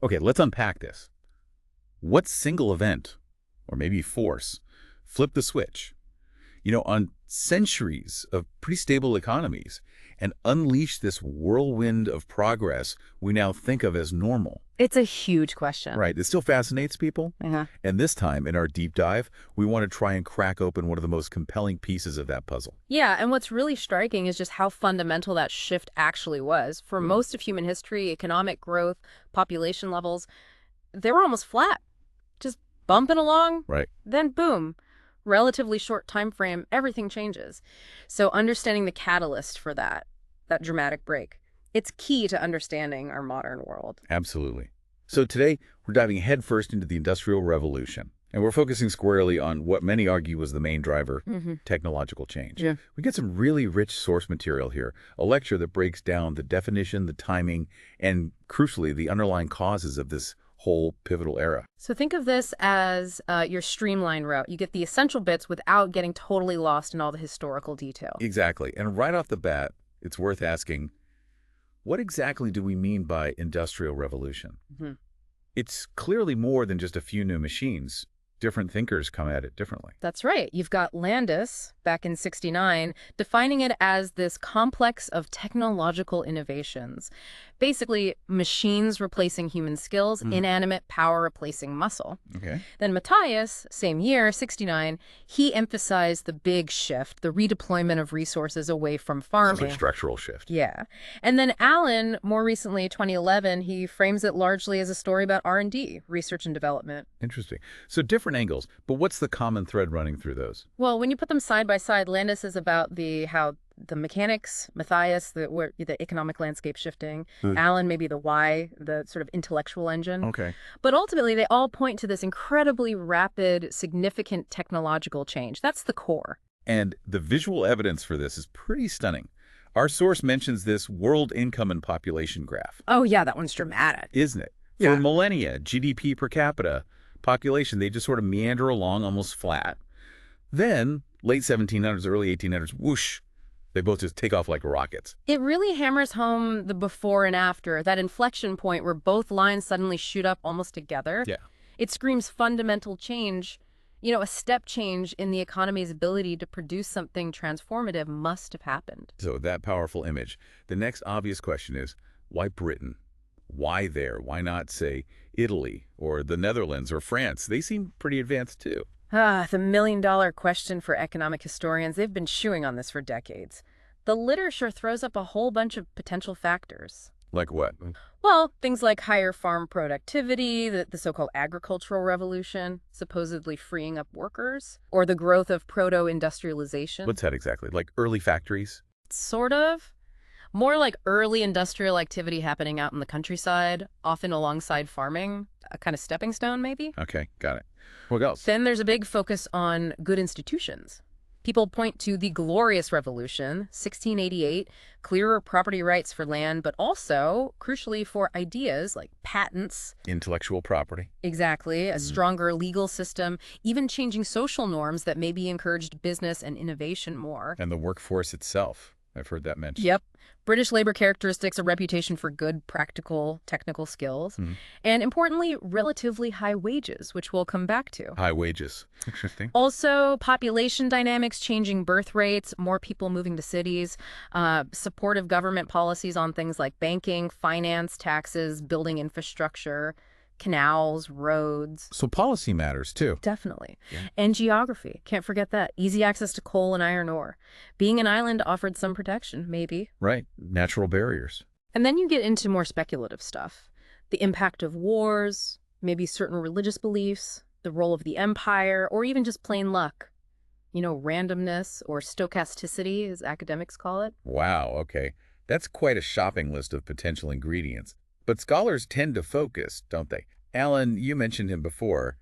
Okay, let's unpack this. What single event, or maybe force, flipped the switch, on centuries of pretty stable economies and unleashed this whirlwind of progress we now think of as normal? It's a huge question. Right, it still fascinates people. Uh-huh. And this time, in our deep dive, we want to try and crack open one of the most compelling pieces of that puzzle. Yeah, and what's really striking is just how fundamental that shift actually was. For most of human history, economic growth, population levels, they were almost flat, just bumping along. Right. Then boom, relatively short time frame, everything changes. So understanding the catalyst for that dramatic break, it's key to understanding our modern world. Absolutely. So today, we're diving headfirst into the Industrial Revolution, and we're focusing squarely on what many argue was the main driver, technological change. Yeah. We get some really rich source material here, a lecture that breaks down the definition, the timing, and crucially, the underlying causes of this whole pivotal era. So think of this as your streamline route. You get the essential bits without getting totally lost in all the historical detail. Exactly. And right off the bat, it's worth asking, what exactly do we mean by Industrial Revolution? Mhm. It's clearly more than just a few new machines. Different thinkers come at it differently. That's right. You've got Landis, back in '69, defining it as this complex of technological innovations. Basically, machines replacing human skills, inanimate power replacing muscle. Okay. Then Matthias, same year, '69, he emphasized the big shift, the redeployment of resources away from It's farming. a structural shift. Yeah. And then Allen, more recently, 2011, he frames it largely as a story about R&D, research and development. Interesting. So different angles, but what's the common thread running through those? Well, when you put them side by side, Landis is about how the mechanics, Matthias, the economic landscape shifting, Allen, maybe the why, the sort of intellectual engine. Okay. But ultimately, they all point to this incredibly rapid, significant technological change. That's the core. And the visual evidence for this is pretty stunning. Our source mentions this world income and population graph, Oh, yeah, that one's dramatic. isn't it? Yeah. For millennia, GDP per capita, population, they just sort of meander along almost flat. Then, late 1700s, early 1800s, whoosh, they both just take off like rockets. It really hammers home the before and after, that inflection point where both lines suddenly shoot up almost together. Yeah. It screams fundamental change. A step change in the economy's ability to produce something transformative must have happened. So that powerful image. The next obvious question is, why Britain? Why there? Why not, say, Italy or the Netherlands or France? They seem pretty advanced too. The million-dollar question for economic historians. They've been chewing on this for decades. The literature throws up a whole bunch of potential factors. Like what? Well, things like higher farm productivity, the so-called agricultural revolution, supposedly freeing up workers, or the growth of proto-industrialization. What's that exactly? Like early factories? Sort of. More like early industrial activity happening out in the countryside, often alongside farming, a kind of stepping stone, maybe. Okay, got it. What else? Then there's a big focus on good institutions. People point to the Glorious Revolution, 1688, clearer property rights for land, but also, crucially, for ideas like patents. Intellectual property. Exactly, a stronger legal system, even changing social norms that maybe encouraged business and innovation more. And the workforce itself. I've heard that mentioned. Yep. British labor characteristics, a reputation for good, practical, technical skills. And importantly, relatively high wages, which we'll come back to. High wages. Interesting. Also, population dynamics, changing birth rates, more people moving to cities, supportive government policies on things like banking, finance, taxes, building infrastructure, canals, roads. So policy matters too. Definitely. Yeah. And geography. Can't forget that. Easy access to coal and iron ore. Being an island offered some protection, maybe. Right. Natural barriers. And then you get into more speculative stuff. The impact of wars, maybe certain religious beliefs, the role of the empire, or even just plain luck. Randomness or stochasticity, as academics call it. Wow, okay. That's quite a shopping list of potential ingredients. But scholars tend to focus, don't they? Alan, you mentioned him before.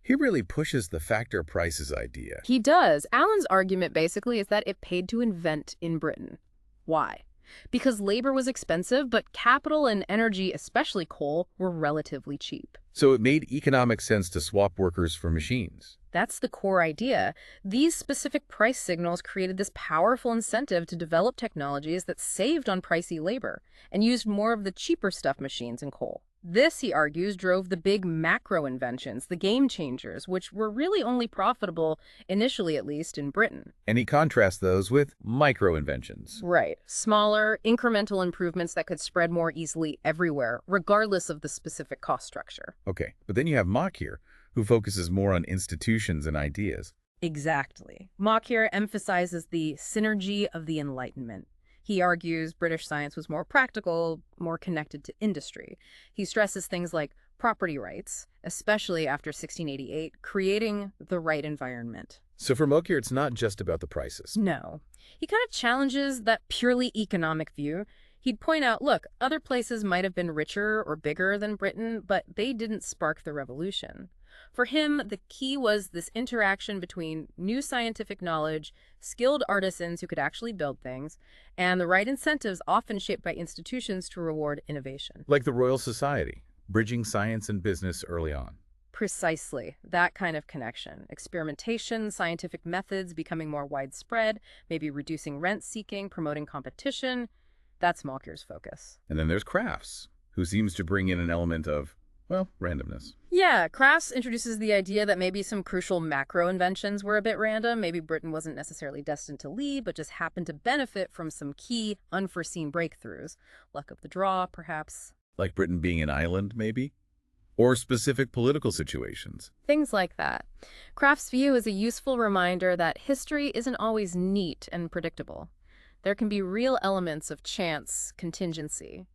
He really pushes the factor prices idea. He does. Allen's argument basically is that it paid to invent in Britain. Why? Because labor was expensive, but capital and energy, especially coal, were relatively cheap. So it made economic sense to swap workers for machines. That's the core idea. These specific price signals created this powerful incentive to develop technologies that saved on pricey labor and used more of the cheaper stuff, machines and coal. This, he argues, drove the big macro inventions, the game changers, which were really only profitable, initially at least, in Britain. And he contrasts those with micro-inventions. Right. Smaller, incremental improvements that could spread more easily everywhere, regardless of the specific cost structure. Okay, but then you have Mach here, who focuses more on institutions and ideas. Exactly. Mach here emphasizes the synergy of the Enlightenment. He argues British science was more practical, more connected to industry. He stresses things like property rights, especially after 1688, creating the right environment. So for Mokyr, it's not just about the prices. No. He kind of challenges that purely economic view. He'd point out, look, other places might have been richer or bigger than Britain, but they didn't spark the revolution. For him, the key was this interaction between new scientific knowledge, skilled artisans who could actually build things, and the right incentives often shaped by institutions to reward innovation. Like the Royal Society, bridging science and business early on. Precisely, that kind of connection. Experimentation, scientific methods becoming more widespread, maybe reducing rent-seeking, promoting competition. That's Malkier's focus. And then there's Crafts, who seems to bring in an element of, well, randomness. Yeah, Crafts introduces the idea that maybe some crucial macro inventions were a bit random. Maybe Britain wasn't necessarily destined to lead, but just happened to benefit from some key, unforeseen breakthroughs. Luck of the draw, perhaps. Like Britain being an island, maybe? Or specific political situations. Things like that. Kraft's view is a useful reminder that history isn't always neat and predictable. There can be real elements of chance, contingency.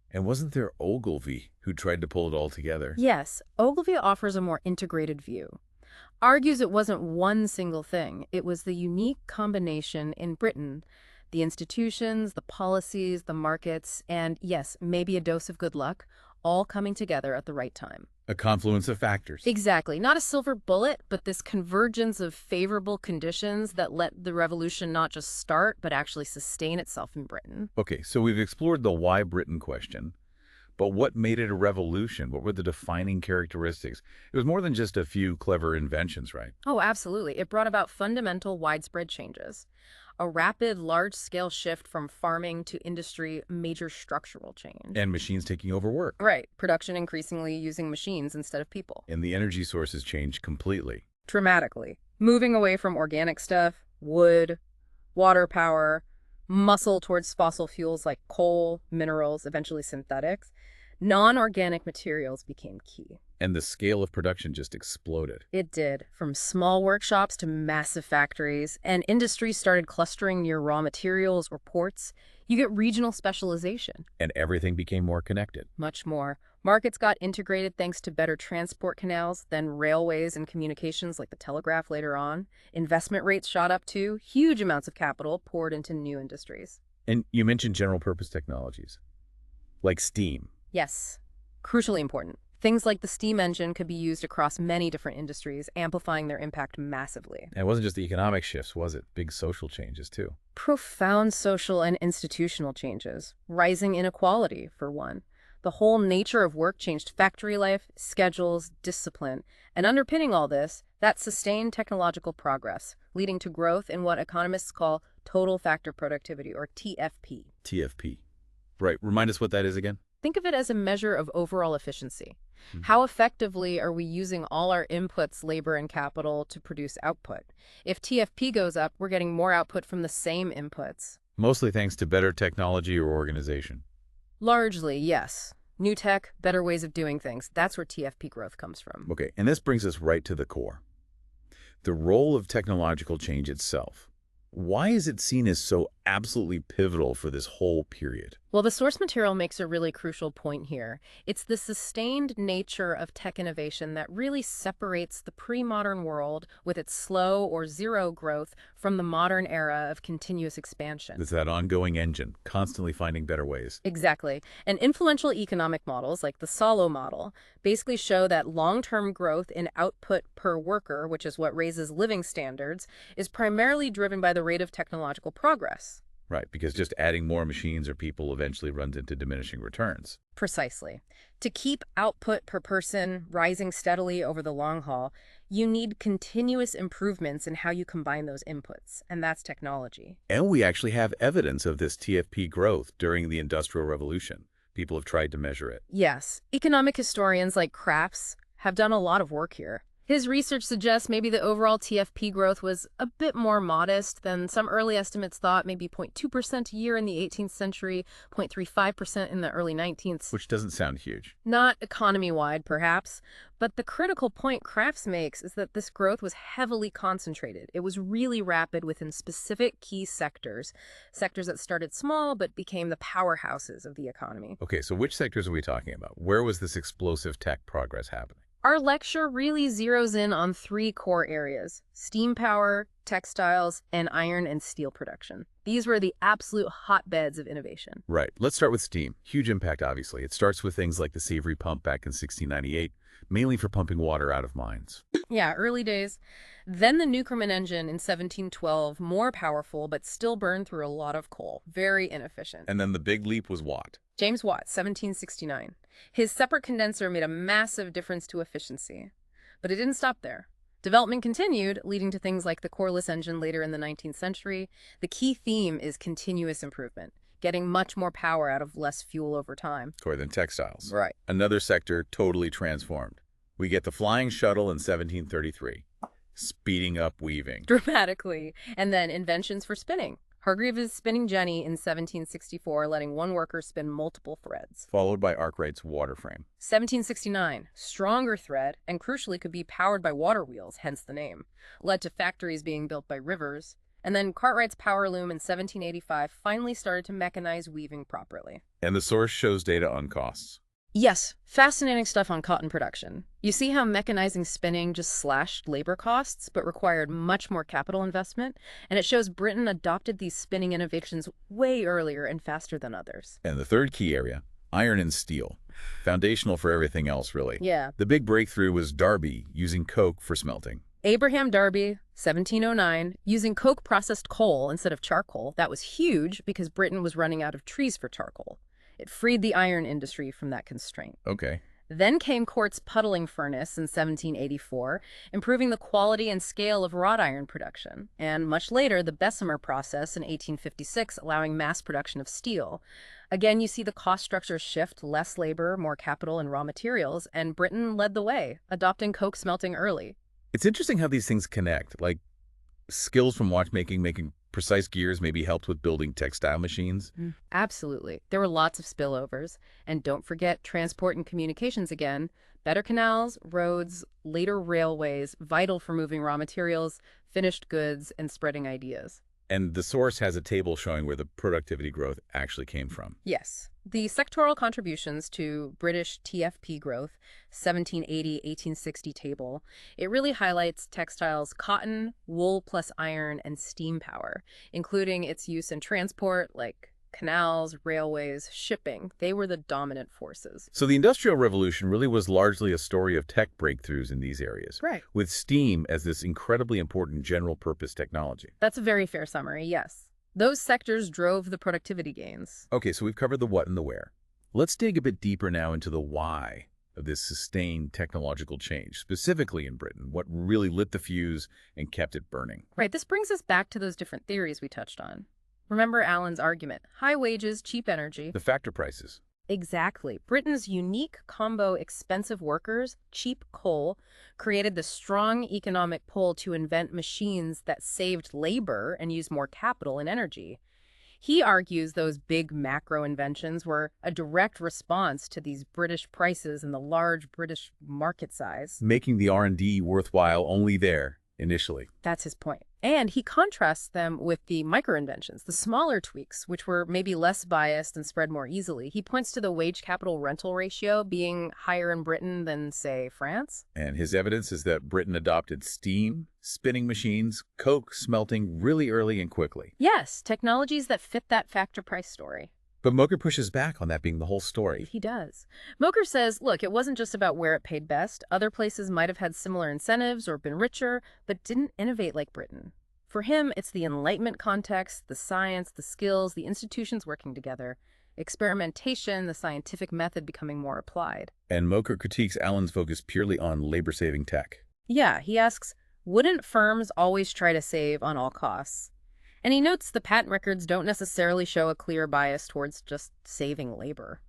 And wasn't there Ogilvy who tried to pull it all together? Yes, Ogilvy offers a more integrated view. Argues it wasn't one single thing. It was the unique combination in Britain. The institutions, the policies, the markets, and yes, maybe a dose of good luck, all coming together at the right time. A confluence of factors. Exactly. Not a silver bullet, but this convergence of favorable conditions that let the revolution not just start, but actually sustain itself in Britain. Okay, so we've explored the why Britain question, but what made it a revolution? What were the defining characteristics? It was more than just a few clever inventions, right? Oh, absolutely. It brought about fundamental, widespread changes. A rapid, large-scale shift from farming to industry, major structural change. And machines taking over work. Right. Production increasingly using machines instead of people. And the energy sources changed completely. Dramatically. Moving away from organic stuff, wood, water power, muscle towards fossil fuels like coal, minerals, eventually synthetics. Non-organic materials became key. And the scale of production just exploded. It did, from small workshops to massive factories, and industries started clustering near raw materials or ports. You get regional specialization. And everything became more connected. Much more. Markets got integrated thanks to better transport canals, then railways and communications like the telegraph later on. Investment rates shot up too. Huge amounts of capital poured into new industries. And you mentioned general purpose technologies, like steam. Yes, crucially important. Things like the steam engine could be used across many different industries, amplifying their impact massively. And it wasn't just the economic shifts, was it? Big social changes, too. Profound social and institutional changes. Rising inequality, for one. The whole nature of work changed factory life, schedules, discipline. And underpinning all this, that sustained technological progress, leading to growth in what economists call total factor productivity, or TFP. TFP. Right. Remind us what that is again. Think of it as a measure of overall efficiency. How effectively are we using all our inputs, labor and capital, to produce output? If TFP goes up, we're getting more output from the same inputs. Mostly thanks to better technology or organization. Largely, yes. New tech, better ways of doing things. That's where TFP growth comes from. Okay, and this brings us right to the core. The role of technological change itself. Why is it seen as so absolutely pivotal for this whole period? Well, the source material makes a really crucial point here. It's the sustained nature of tech innovation that really separates the pre-modern world with its slow or zero growth from the modern era of continuous expansion. It's that ongoing engine, constantly finding better ways. Exactly. And influential economic models, like the Solow model, basically show that long-term growth in output per worker, which is what raises living standards, is primarily driven by the rate of technological progress. Right, because just adding more machines or people eventually runs into diminishing returns. Precisely. To keep output per person rising steadily over the long haul, you need continuous improvements in how you combine those inputs, and that's technology. And we actually have evidence of this TFP growth during the Industrial Revolution. People have tried to measure it. Yes, economic historians like Crafts have done a lot of work here. His research suggests maybe the overall TFP growth was a bit more modest than some early estimates thought, maybe 0.2% a year in the 18th century, 0.35% in the early 19th. Which doesn't sound huge. Not economy-wide, perhaps, but the critical point Crafts makes is that this growth was heavily concentrated. It was really rapid within specific key sectors, sectors that started small but became the powerhouses of the economy. Okay, so which sectors are we talking about? Where was this explosive tech progress happening? Our lecture really zeroes in on three core areas: steam power, textiles, and iron and steel production. These were the absolute hotbeds of innovation. Right. Let's start with steam. Huge impact, obviously. It starts with things like the Savory pump back in 1698, mainly for pumping water out of mines. Yeah, early days. Then the Newcomen engine in 1712, more powerful, but still burned through a lot of coal. Very inefficient. And then the big leap was Watt. James Watt, 1769. His separate condenser made a massive difference to efficiency. But it didn't stop there. Development continued, leading to things like the Corliss engine later in the 19th century. The key theme is continuous improvement, getting much more power out of less fuel over time. Or than textiles. Right. Another sector totally transformed. We get the flying shuttle in 1733, speeding up weaving. Dramatically. And then inventions for spinning. Hargreaves' spinning jenny in 1764, letting one worker spin multiple threads. Followed by Arkwright's water frame. 1769, stronger thread, and crucially could be powered by water wheels, hence the name, led to factories being built by rivers. And then Cartwright's power loom in 1785 finally started to mechanize weaving properly. And the source shows data on costs. Yes, fascinating stuff on cotton production. You see how mechanizing spinning just slashed labor costs, but required much more capital investment, and it shows Britain adopted these spinning innovations way earlier and faster than others. And the third key area, iron and steel. Foundational for everything else, really. Yeah. The big breakthrough was Darby using coke for smelting. Abraham Darby, 1709, using coke-processed coal instead of charcoal. That was huge because Britain was running out of trees for charcoal. It freed the iron industry from that constraint. Okay. Then came Cort's puddling furnace in 1784, improving the quality and scale of wrought iron production. And much later, the Bessemer process in 1856, allowing mass production of steel. Again, you see the cost structure shift, less labor, more capital and raw materials, and Britain led the way, adopting coke smelting early. It's interesting how these things connect, like skills from watchmaking, making precise gears maybe helped with building textile machines. Absolutely. There were lots of spillovers. And don't forget transport and communications again. Better canals, roads, later railways, vital for moving raw materials, finished goods, and spreading ideas. And the source has a table showing where the productivity growth actually came from. Yes. The sectoral contributions to British TFP growth, 1780-1860 table, it really highlights textiles cotton, wool plus iron, and steam power, including its use in transport like canals, railways, shipping. They were the dominant forces. So the Industrial Revolution really was largely a story of tech breakthroughs in these areas, Right. with steam as this incredibly important general-purpose technology. That's a very fair summary, yes. Those sectors drove the productivity gains. Okay, so we've covered the what and the where. Let's dig a bit deeper now into the why of this sustained technological change, specifically in Britain, what really lit the fuse and kept it burning. Right, this brings us back to those different theories we touched on. Remember Allen's argument, high wages, cheap energy. The factor prices. Exactly. Britain's unique combo expensive workers, cheap coal, created the strong economic pull to invent machines that saved labor and used more capital and energy. He argues those big macro inventions were a direct response to these British prices and the large British market size. Making the R&D worthwhile only there, initially. That's his point. And he contrasts them with the micro-inventions, the smaller tweaks, which were maybe less biased and spread more easily. He points to the wage capital rental ratio being higher in Britain than, say, France. And his evidence is that Britain adopted steam, spinning machines, coke smelting really early and quickly. Yes, technologies that fit that factor price story. But Moker pushes back on that being the whole story. He does. Moker says, look, it wasn't just about where it paid best. Other places might have had similar incentives or been richer, but didn't innovate like Britain. For him, it's the Enlightenment context, the science, the skills, the institutions working together, experimentation, the scientific method becoming more applied. And Moker critiques Allen's focus purely on labor-saving tech. Yeah, he asks, wouldn't firms always try to save on all costs? And he notes the patent records don't necessarily show a clear bias towards just saving labor.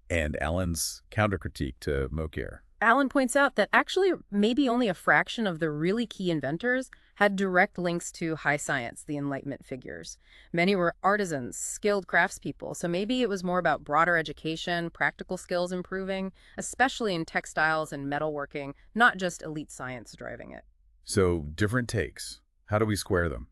And Allen's counter-critique to Mokyr. Allen points out that actually maybe only a fraction of the really key inventors had direct links to high science, the Enlightenment figures. Many were artisans, skilled craftspeople, so maybe it was more about broader education, practical skills improving, especially in textiles and metalworking, not just elite science driving it. So, different takes. How do we square them?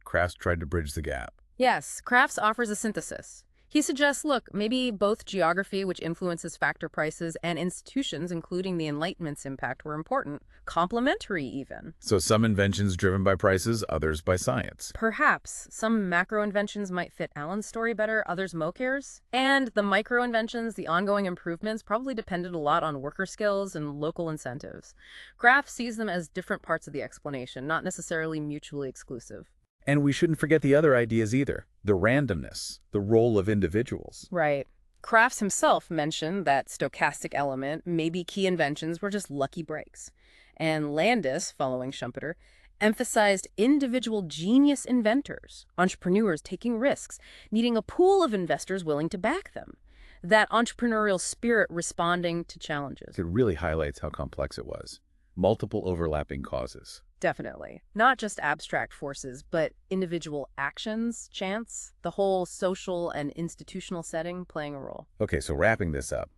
Crafts tried to bridge the gap. Yes, Crafts offers a synthesis. He suggests, look, maybe both geography, which influences factor prices, and institutions, including the Enlightenment's impact, were important, complementary even. So some inventions driven by prices, others by science. Perhaps some macro inventions might fit Allen's story better, others Mokyr's. And the micro inventions, the ongoing improvements, probably depended a lot on worker skills and local incentives. Graff sees them as different parts of the explanation, not necessarily mutually exclusive. And we shouldn't forget the other ideas either. The randomness, the role of individuals. Right. Crafts himself mentioned that stochastic element, maybe key inventions were just lucky breaks. And Landis, following Schumpeter, emphasized individual genius inventors, entrepreneurs taking risks, needing a pool of investors willing to back them. That entrepreneurial spirit responding to challenges. It really highlights how complex it was. Multiple overlapping causes. Definitely. Not just abstract forces, but individual actions, chance, the whole social and institutional setting playing a role. Okay, so wrapping this up,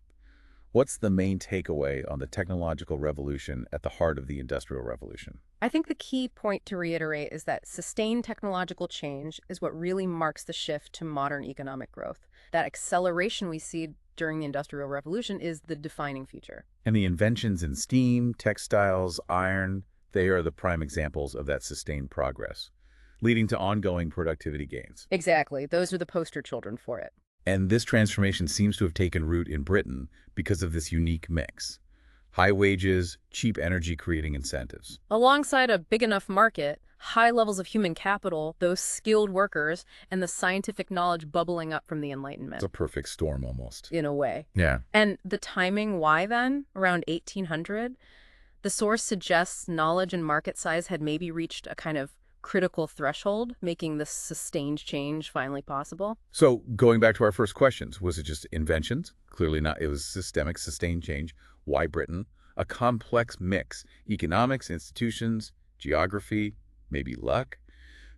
what's the main takeaway on the technological revolution at the heart of the Industrial Revolution? I think the key point to reiterate is that sustained technological change is what really marks the shift to modern economic growth. That acceleration we see during the Industrial Revolution is the defining feature. And the inventions in steam, textiles, iron, they are the prime examples of that sustained progress, leading to ongoing productivity gains. Exactly. Those are the poster children for it. And this transformation seems to have taken root in Britain because of this unique mix. High wages, cheap energy creating incentives. Alongside a big enough market, high levels of human capital, those skilled workers, and the scientific knowledge bubbling up from the Enlightenment. It's a perfect storm almost. In a way. Yeah. And the timing, why then? Around 1800? The source suggests knowledge and market size had maybe reached a kind of critical threshold, making this sustained change finally possible. So going back to our first questions, was it just inventions? Clearly not. It was systemic, sustained change. Why Britain? A complex mix. Economics, institutions, geography, maybe luck.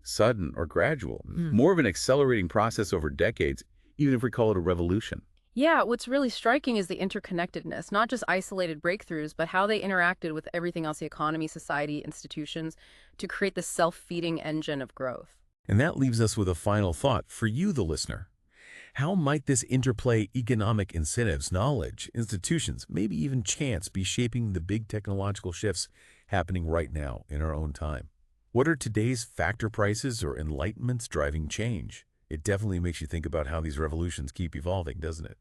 Sudden or gradual. More of an accelerating process over decades, even if we call it a revolution. Yeah, what's really striking is the interconnectedness, not just isolated breakthroughs, but how they interacted with everything else, the economy, society, institutions, to create this self-feeding engine of growth. And that leaves us with a final thought for you, the listener. How might this interplay economic incentives, knowledge, institutions, maybe even chance be shaping the big technological shifts happening right now in our own time? What are today's factor prices or enlightenments driving change? It definitely makes you think about how these revolutions keep evolving, doesn't it?